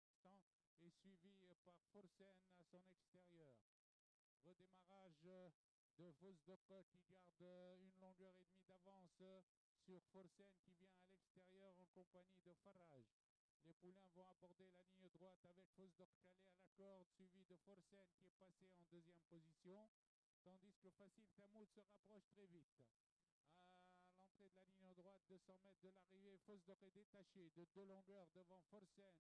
cet instant est suivi par Forsen à son extérieur. Redémarrage de Vosdok qui garde une longueur et demie d'avance sur Forsen qui vient à l'extérieur en compagnie de Farage. Les poulains vont aborder la ligne droite avec Vosdok calé à la corde, suivi de Forsen qui est passé en deuxième position, tandis que Facile Tamoud se rapproche très vite. À l'entrée de la ligne droite, 200 mètres de l'arrivée, Vosdok est détaché de 2 longueurs devant Forsen.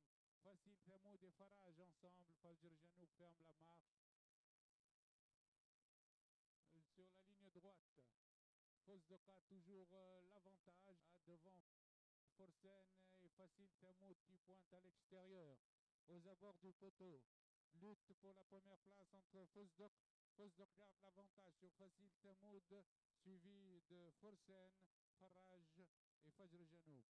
Facile Tamoud et Farage ensemble. Fajr Janoub ferme la marche. Sur la ligne droite, Vosdok a toujours l'avantage devant Forsen et Facile Tamoud qui pointe à l'extérieur. Aux abords du poteau, lutte pour la première place entre Vosdok. Vosdok garde l'avantage sur Facile Tamoud, suivi de Forsen, Farage et Fajr Janoub.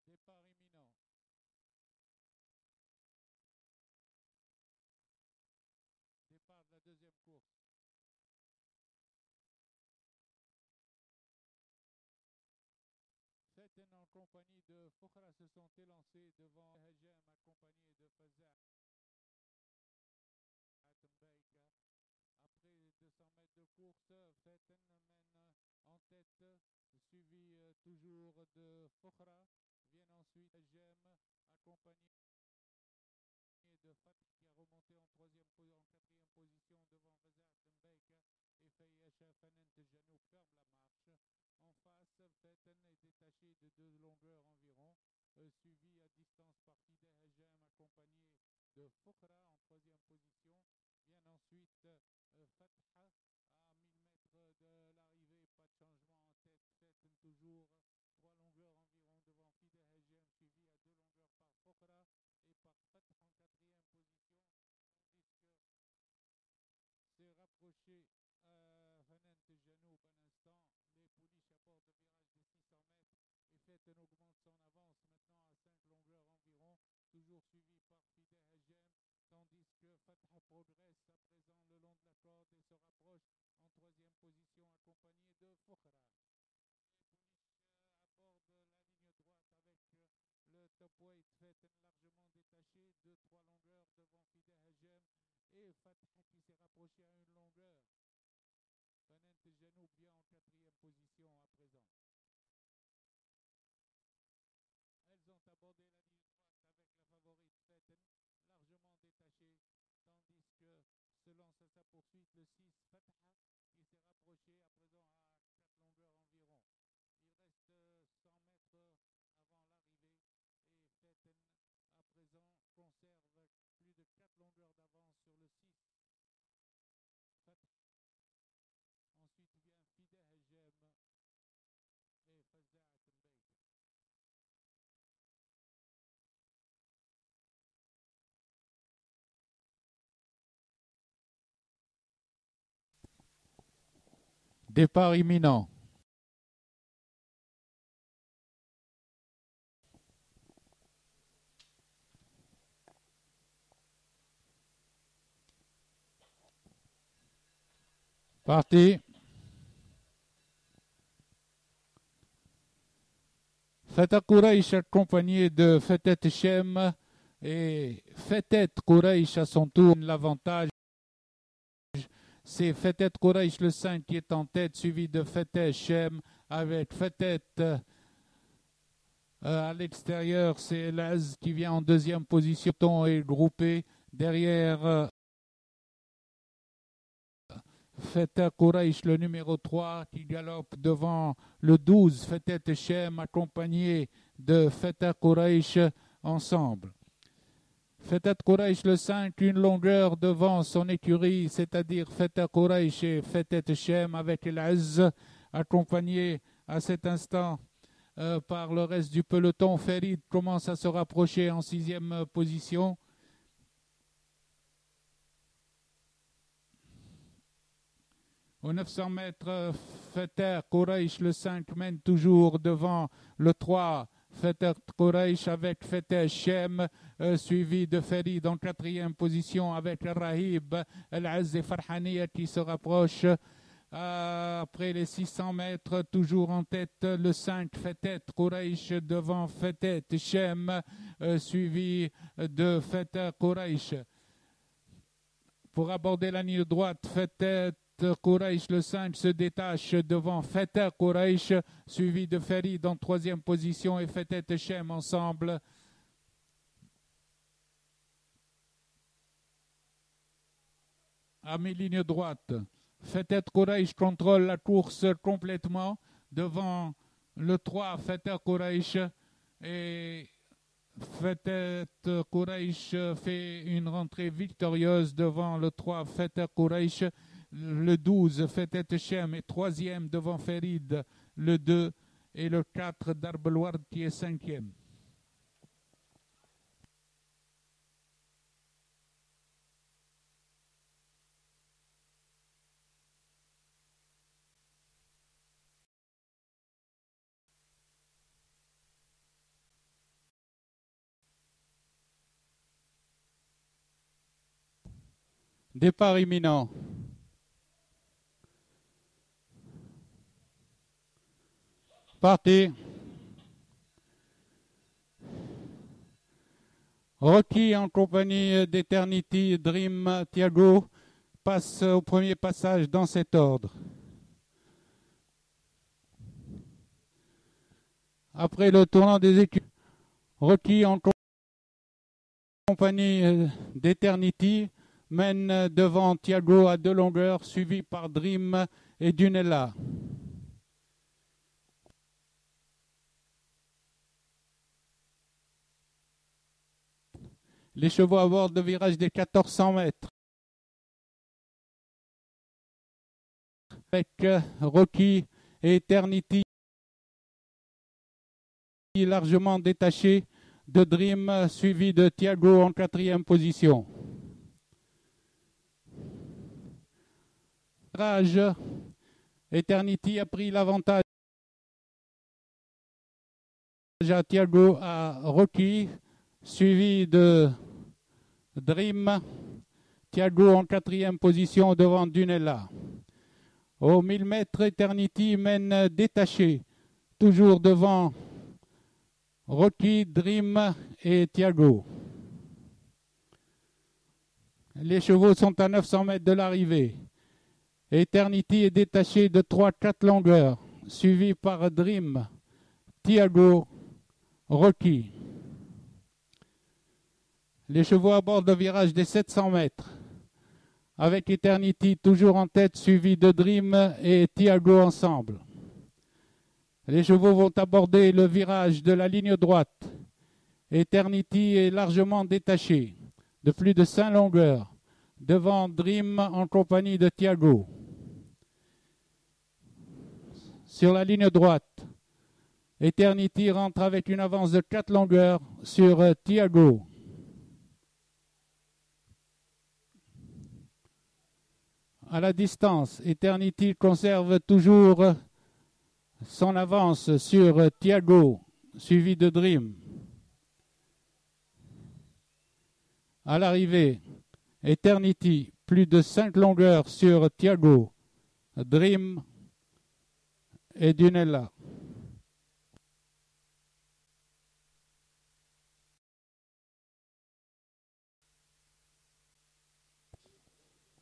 Départ imminent. Départ de la deuxième course. Fetten en compagnie de Fokhra se sont élancés devant Hajem accompagné de Faza Atembeika. Après 200 mètres de course, Fetten mène en tête, suivi toujours de Fokhra. Vient ensuite Hajem accompagné de Fatih qui a remonté en quatrième position devant Faza Atembeika et Fayacha Fanent Janoub ferme la marche. En face, Fetten est détaché de 2 longueurs environ, suivi à distance par Fideh Hajem accompagné de Fokhra en troisième position. Vient ensuite Fatha à 1000 mètres de l'arrivée, pas de changement en tête. Fetten toujours 3 longueurs environ devant Fideh Hajem, suivi à 2 longueurs par Fokhra et par Fatha en quatrième position, tandis que s'est rapproché Fanent Janoub à l'instant. Les pouliches abordent le virage de 600 mètres et Fetten augmente son avance maintenant à 5 longueurs environ, toujours suivi par Fideh Hajem, tandis que Fatha progresse à présent le long de la corde et se rapproche en troisième position accompagné de Fokhra. Les pouliches abordent la ligne droite avec le top weight Fetten largement détaché, 2-3 longueurs devant Fideh Hajem et Fatha qui s'est rapproché à une longueur. Fanent Janoub vient en quatrième position à présent. Elles ont abordé la ligne droite avec la favorite Fetten, largement détachée, tandis que se lance à sa poursuite le 6 Fatha qui s'est rapproché à présent à 4 longueurs environ. Il reste 100 mètres avant l'arrivée et Fetten à présent conserve plus de 4 longueurs d'avance sur le 6 Fatha. Ensuite vient Fideh Hajem et Faza Atembeika. Départ imminent. Parti. Fatah Quraish accompagné de Fetet Shem et Fetet Quraish à son tour l'avantage. C'est Fetet Quraish le 5 qui est en tête, suivi de Fetet Shem avec Fetet à l'extérieur. C'est Laz qui vient en deuxième position. Ton est groupé derrière Fetet Quraish le numéro 3 qui galope devant le 12 Fetet Shem accompagné de Fetet Quraish ensemble. Fetet Quraish le 5, une longueur devant son écurie, c'est-à-dire Fetet Quraish et Fetet Shem avec l'Az, accompagné à cet instant par le reste du peloton. Ferid commence à se rapprocher en sixième position. Aux 900 mètres, Fetet Quraish le 5 mène toujours devant le 3 Fetet Quraish avec Fetet Shem, suivi de Farid en quatrième position avec Rahib Al-Azzi Farhaniya qui se rapproche. Après les 600 mètres, toujours en tête, le 5 Fetet Quraish devant Fetet Shem, suivi de Fetet Quraish. Pour aborder la ligne droite, Fetet Quraish, le 5, se détache devant Fetet Quraish, suivi de Farid en troisième position et Fetet Shem ensemble. À mi-ligne droite, Fetet Quraish contrôle la course complètement devant le 3 Fetet Quraish et Fetet Quraish fait une rentrée victorieuse devant le 3 Fetet Quraish. Le 12 Fetet Shem est troisième devant Farid, le 2 et le 4 Darb al-Ward qui est cinquième. Départ imminent. Parti. Rocky en compagnie d'Eternity, Dream, Thiago passe au premier passage dans cet ordre. Après le tournant des équipes, Rocky en compagnie d'Eternity mène devant Thiago à 2 longueurs, suivi par Dream et Dunella. Les chevaux abordent le virage des 1400 mètres. Avec Rocky et Eternity largement détachés de Dream, suivi de Thiago en quatrième position. Eternity a pris l'avantage à Thiago, à Rocky, suivi de Dream. Thiago en quatrième position devant Dunella. Au 1000 mètres, Eternity mène détaché, toujours devant Rocky, Dream et Thiago. Les chevaux sont à 900 mètres de l'arrivée. Eternity est détaché de 3-4 longueurs, suivi par Dream, Thiago, Rocky. Les chevaux abordent le virage des 700 mètres, avec Eternity toujours en tête, suivi de Dream et Thiago ensemble. Les chevaux vont aborder le virage de la ligne droite. Eternity est largement détaché, de plus de 5 longueurs, devant Dream en compagnie de Thiago. Sur la ligne droite, Eternity rentre avec une avance de 4 longueurs sur Thiago. À la distance, Eternity conserve toujours son avance sur Thiago, suivi de Dream. À l'arrivée, Eternity, plus de 5 longueurs sur Thiago, Dream et Dunella.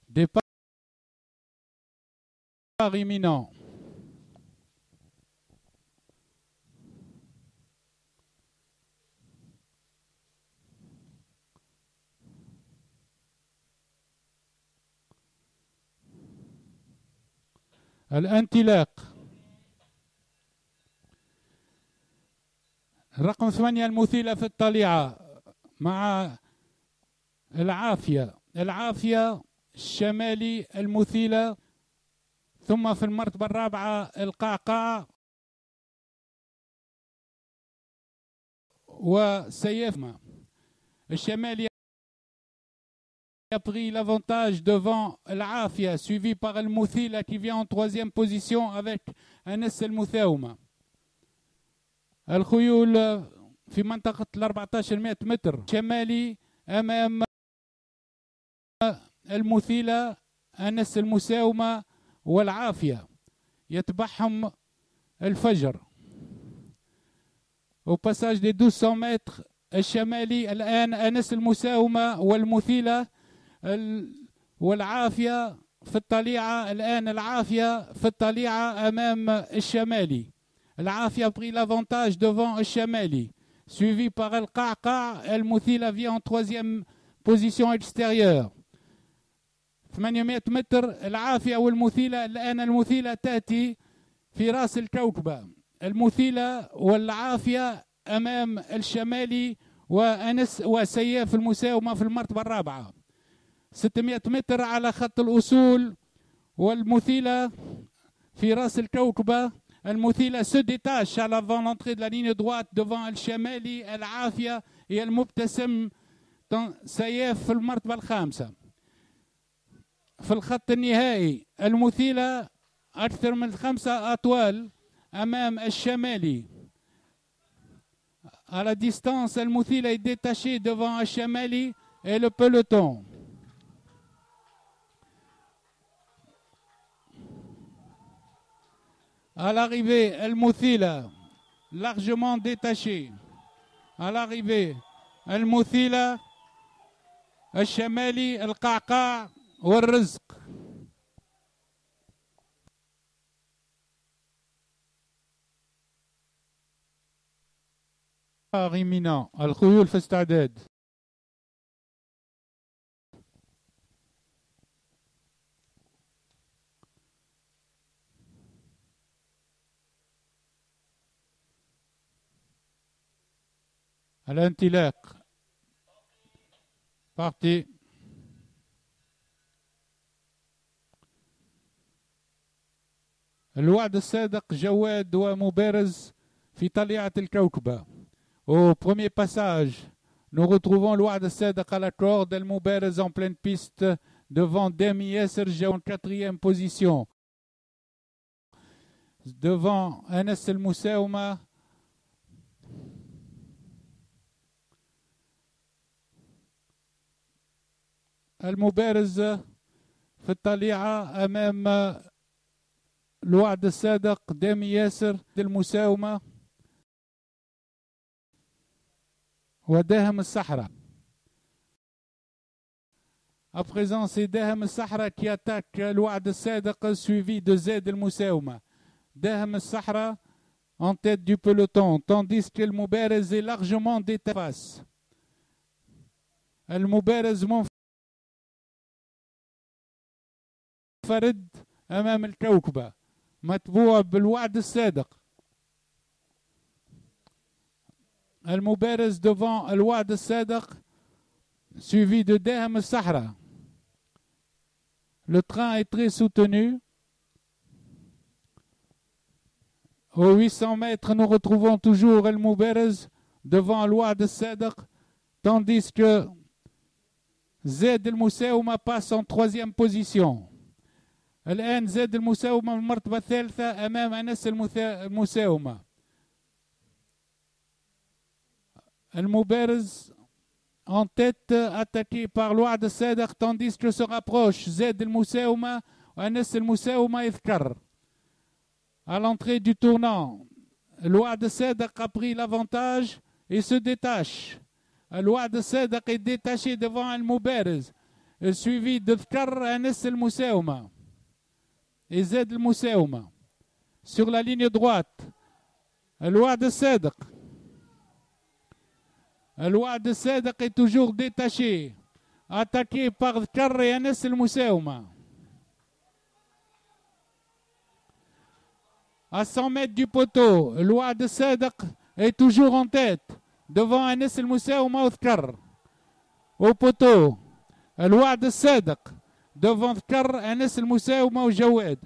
Départ imminent. الانطلاق. رقم 8 المثيلة في الطليعة مع العافية الشمالي المثيلة، ثم في المرتبة الرابعة القعقاع وسيفما. الشمالي a pris l'avantage devant l'Afia, suivi par El Mouthila qui vient en troisième position avec Anas El Mouthaouma. الخيول في منطقة 1400 متر شمالي أمام المثيلة أنس المساومة والعافية، يتبعهم الفجر. au passage des 1200 متر الشمالي الآن أنس المساومة والمثيلة والعافية في الطليعة. الآن العافية في الطليعة أمام الشمالي. العافية pris l'avantage devant الشمالي suivi par القعقع. المثيلة vient en troisième position extérieure. 800 متر العافية والمثيلة. الآن المثيلة تأتي في رأس الكوكبة. المثيلة والعافية أمام الشمالي وأنس وسياف المساومة في المرتبة الرابعة. 600 متر على خط الأصول والمثيلة في رأس الكوكبة. المثيلة se détache à l'avant l'entrée de la ligne droite devant الشمالي العافية هي المبتسم سياف في المرتبة الخامسة. في الخط النهائي المثيلة أكثر من 5 أطوال أمام الشمالي. à la distance المثيلة est détachée devant الشمالي et le peloton. À l'arrivée, المثيلة largement détachée. À l'arrivée, المثيلة الشمالي القعقاع والرزق. imminent. الخيول في استعداد. الانطلاق. Parti. الوعد الصادق جواد ومبارز في طليعة الكوكبة. Au premier passage, nous retrouvons الوعد الصادق à la corde, El Moubarez en pleine piste devant Demi Yasser en 4e position. Devant Anas El Moussaouma. المبارز في الطليعة أمام الوعد الصادق دامي ياسر المساومة وداهم الصحراء. À présent, c'est Dahem Sahra qui attaque الوعد الصادق suivi de Zed El Moussaouma. Dahem Sahra en tête du peloton, tandis que El Moubarez est largement détaché. El Moubarez منفرد أمام الكوكبة متبوع بالوعد الصادق. المبارز devant الوعد الصادق suivi de Dahem الصحراء. Le train est très soutenu. Aux 800 mètres, nous retrouvons toujours El Moubarez devant الوعد الصادق, tandis que Zed El Moussaouma passe en 3e position. الآن زاد المساومة من المرتبة الثالثة أمام أنس المساومة. المبارز en tête attaqué par الوعد الصادق tandis que se rapproche زاد المساومة وأنس المساومة يذكر. À l'entrée du tournant, الوعد الصادق a pris l'avantage et se détache. الوعد الصادق est détaché devant المبارز suivi de ذكر أنس المساومة et Zed El Moussaouma. Sur la ligne droite, الوعد الصادق. الوعد الصادق est toujours détaché, attaqué par ذكر et Anas El Moussaouma. À 100 mètres du poteau, الوعد الصادق est toujours en tête, devant Anas El Moussaouma et ذكر. Au poteau, الوعد الصادق devant ذكر أنس المساومة وجواد.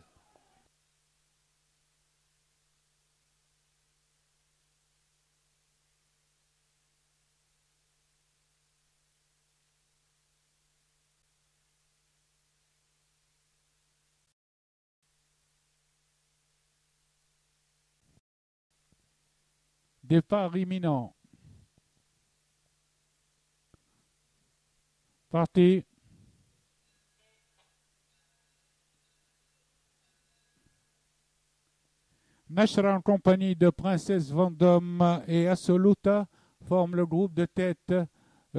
Départ imminent. Parti. Nashra en compagnie de Princesse Vendôme et Assoluta forment le groupe de tête,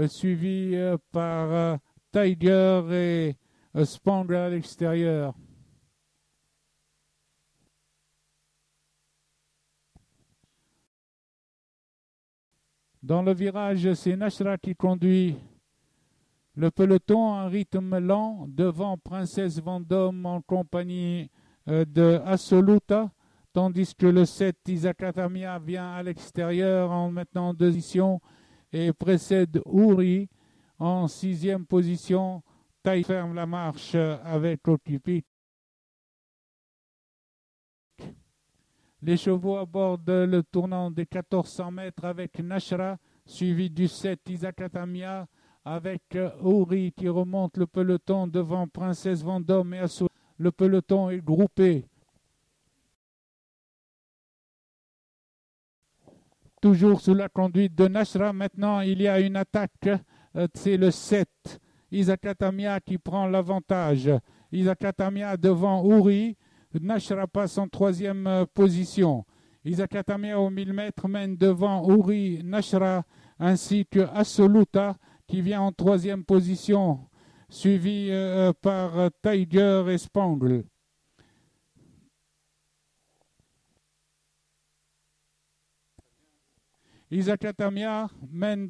suivi par Tiger et Spangle à l'extérieur. Dans le virage, c'est Nashra qui conduit le peloton à un rythme lent devant Princesse Vendôme en compagnie de Assoluta, tandis que le 7 Isaac Atamia vient à l'extérieur en maintenant en deuxième position et précède Ouri en 6e position. Taille ferme la marche avec Occupit. Les chevaux abordent le tournant des 1400 mètres avec Nashra, suivi du 7 Isaac Atamia, avec Ouri qui remonte le peloton devant Princesse Vendôme et Assoluta. Le peloton est groupé. Toujours sous la conduite de Nashra. Maintenant, il y a une attaque. C'est le 7, Isaac Atamia, qui prend l'avantage. Isaac Atamia devant Ouri. Nashra passe en 3e position. Isaac Atamia au 1000 mètres mène devant Ouri, Nashra, ainsi que Assoluta, qui vient en 3e position, suivi par Tiger et Spangle. Isaac Atamia mène